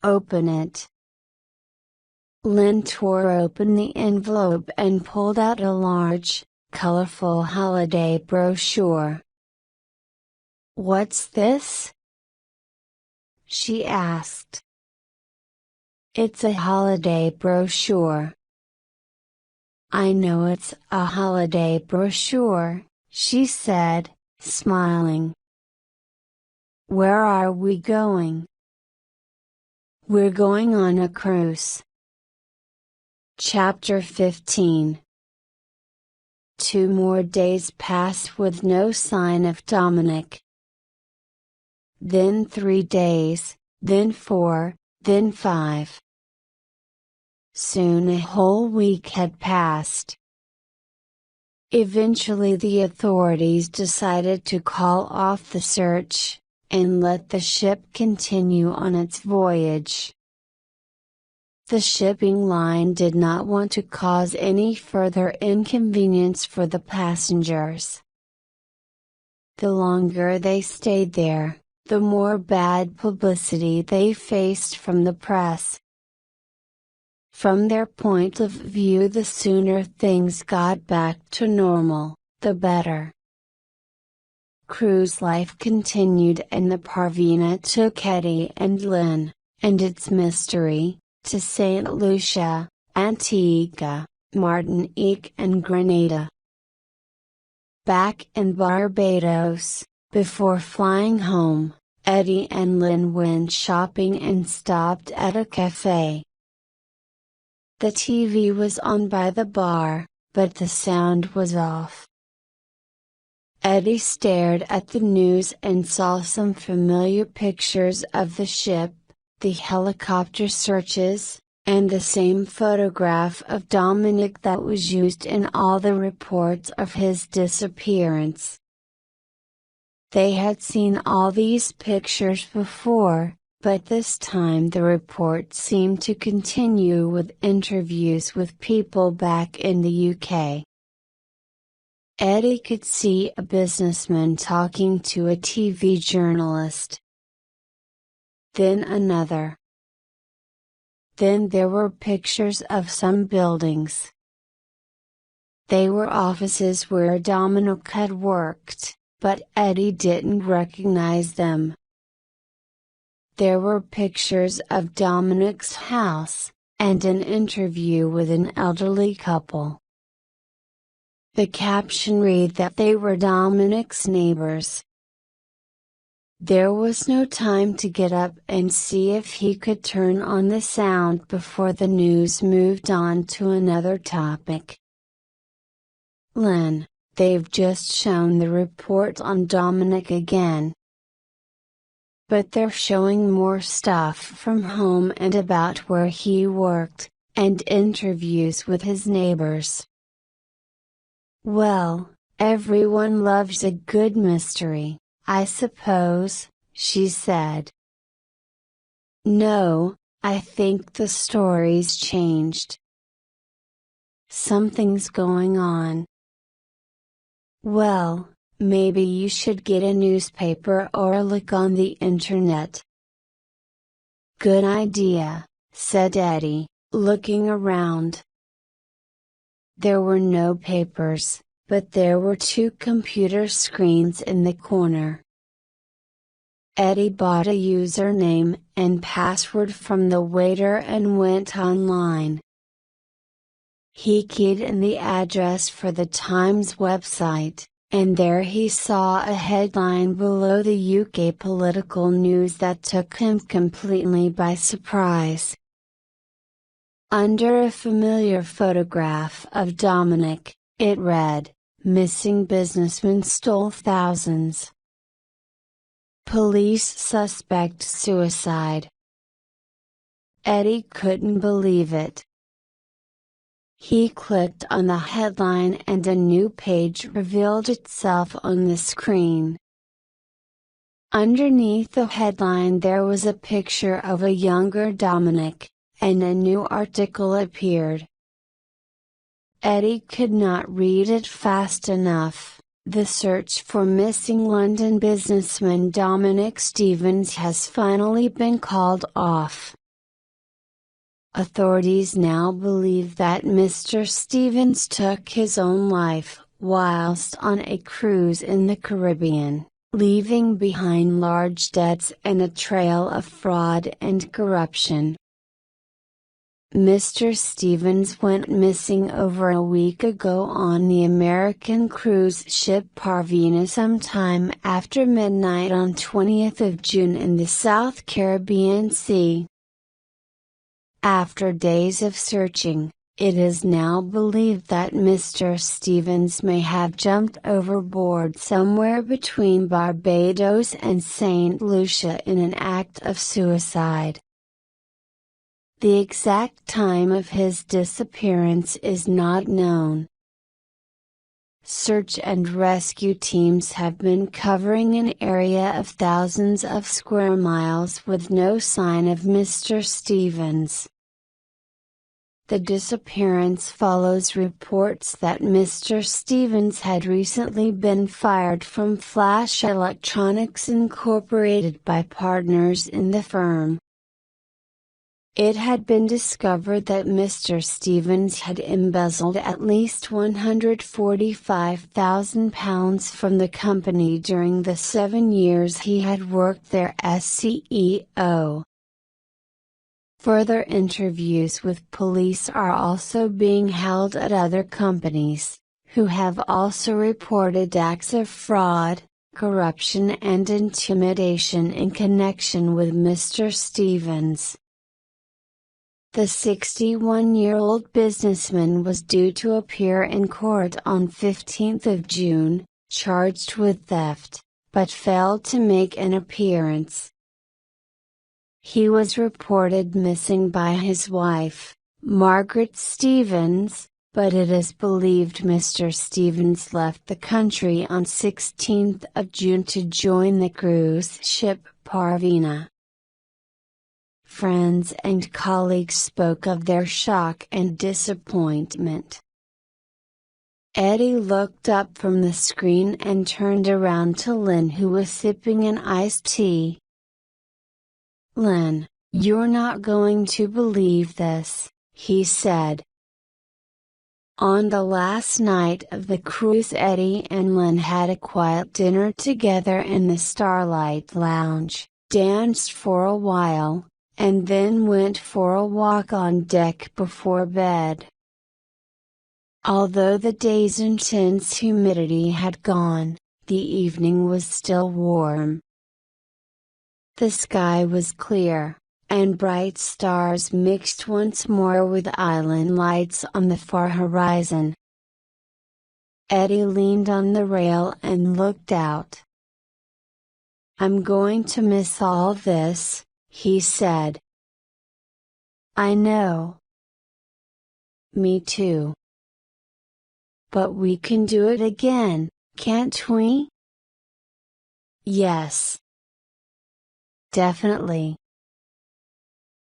"Open it." Lynn tore open the envelope and pulled out a large, colorful holiday brochure. "What's this?" she asked. "It's a holiday brochure." "I know it's a holiday brochure," she said, smiling. "Where are we going?" "We're going on a cruise." Chapter 15. 2 more days pass with no sign of Dominic. Then 3 days, then 4, then 5. Soon a whole week had passed. Eventually the authorities decided to call off the search, and let the ship continue on its voyage. The shipping line did not want to cause any further inconvenience for the passengers. The longer they stayed there, the more bad publicity they faced from the press. From their point of view, the sooner things got back to normal, the better. Cruise life continued and the Parvena took Eddie and Lynn, and its mystery, to St. Lucia, Antigua, Martinique and Grenada. Back in Barbados, before flying home, Eddie and Lynn went shopping and stopped at a cafe. The TV was on by the bar, but the sound was off. Eddie stared at the news and saw some familiar pictures of the ship, the helicopter searches, and the same photograph of Dominic that was used in all the reports of his disappearance. They had seen all these pictures before, but this time the report seemed to continue with interviews with people back in the UK. Eddie could see a businessman talking to a TV journalist. Then another. Then there were pictures of some buildings. They were offices where Dominic had worked, but Eddie didn't recognize them. There were pictures of Dominic's house, and an interview with an elderly couple. The caption read that they were Dominic's neighbors. There was no time to get up and see if he could turn on the sound before the news moved on to another topic. Len, they've just shown the report on Dominic again. But they're showing more stuff from home and about where he worked, and interviews with his neighbors. Well, everyone loves a good mystery, I suppose, she said. No, I think the story's changed. Something's going on. Well, maybe you should get a newspaper or look on the internet. Good idea, said Eddie, looking around. There were no papers, but there were 2 computer screens in the corner. Eddie bought a username and password from the waiter and went online. He keyed in the address for the Times website, and there he saw a headline below the UK political news that took him completely by surprise. Under a familiar photograph of Dominic, it read, "Missing businessman stole thousands. Police suspect suicide." Eddie couldn't believe it. He clicked on the headline and a new page revealed itself on the screen. Underneath the headline there was a picture of a younger Dominic, and a new article appeared. Eddie could not read it fast enough. The search for missing London businessman Dominic Stevens has finally been called off. Authorities now believe that Mr. Stevens took his own life whilst on a cruise in the Caribbean, leaving behind large debts and a trail of fraud and corruption. Mr. Stevens went missing over a week ago on the American cruise ship Parvena sometime after midnight on 20th of June in the South Caribbean Sea. After days of searching, it is now believed that Mr. Stevens may have jumped overboard somewhere between Barbados and St. Lucia in an act of suicide. The exact time of his disappearance is not known. Search and rescue teams have been covering an area of thousands of square miles with no sign of Mr. Stevens. The disappearance follows reports that Mr. Stevens had recently been fired from Flash Electronics Incorporated by partners in the firm. It had been discovered that Mr. Stevens had embezzled at least £145,000 from the company during the 7 years he had worked there as CEO. Further interviews with police are also being held at other companies, who have also reported acts of fraud, corruption and intimidation in connection with Mr. Stevens. The 61-year-old businessman was due to appear in court on 15th of June, charged with theft, but failed to make an appearance. He was reported missing by his wife, Margaret Stevens, but it is believed Mr. Stevens left the country on 16th of June to join the cruise ship Parvina. Friends and colleagues spoke of their shock and disappointment. Eddie looked up from the screen and turned around to Lynn, who was sipping an iced tea. "Lynn, you're not going to believe this," he said. On the last night of the cruise, Eddie and Lynn had a quiet dinner together in the Starlight Lounge, danced for a while, and then went for a walk on deck before bed. Although the day's intense humidity had gone, the evening was still warm. The sky was clear, and bright stars mixed once more with island lights on the far horizon. Eddie leaned on the rail and looked out. "I'm going to miss all this," he said. "I know." "Me too. But we can do it again, can't we?" "Yes. Definitely.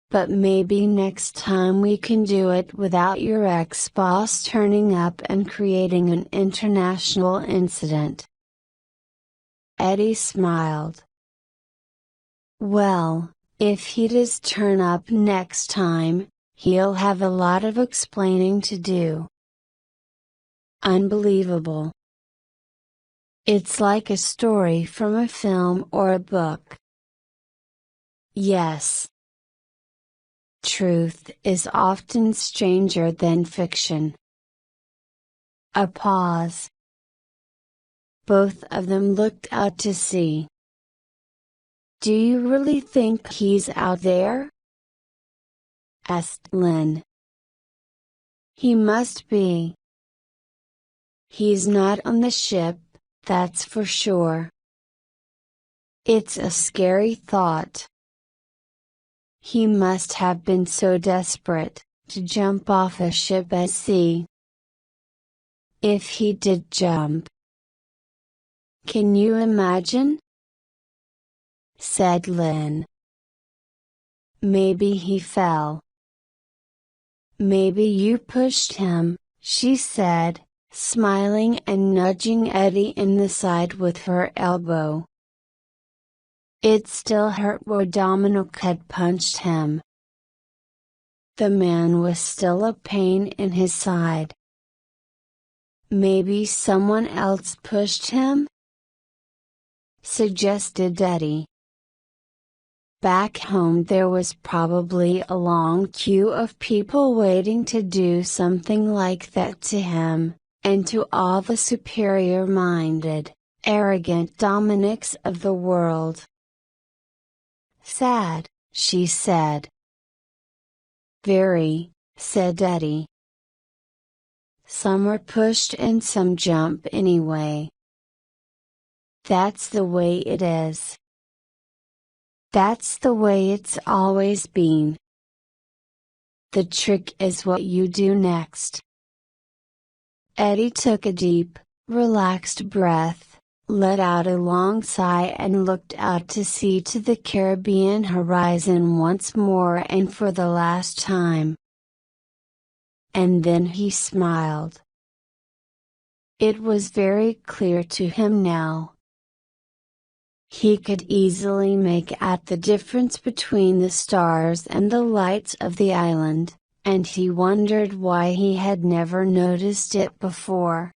But maybe next time we can do it without your ex-boss turning up and creating an international incident." Eddie smiled. "Well, if he does turn up next time, he'll have a lot of explaining to do." Unbelievable. It's like a story from a film or a book. Yes. Truth is often stranger than fiction. A pause. Both of them looked out to sea. "Do you really think he's out there?" asked Lynn. "He must be. He's not on the ship, that's for sure." "It's a scary thought." "He must have been so desperate, to jump off a ship at sea." "If he did jump." "Can you imagine?" said Lynn. "Maybe he fell." "Maybe you pushed him," she said, smiling and nudging Eddie in the side with her elbow. It still hurt where Dominic had punched him. The man was still a pain in his side. "Maybe someone else pushed him?" suggested Eddie. Back home there was probably a long queue of people waiting to do something like that to him, and to all the superior-minded, arrogant Dominics of the world. "Sad," she said. "Very," said Eddie. "Some are pushed and some jump anyway. That's the way it is. That's the way it's always been. The trick is what you do next." Eddie took a deep, relaxed breath, let out a long sigh and looked out to sea to the Caribbean horizon once more and for the last time. And then he smiled. It was very clear to him now. He could easily make out the difference between the stars and the lights of the island, and he wondered why he had never noticed it before.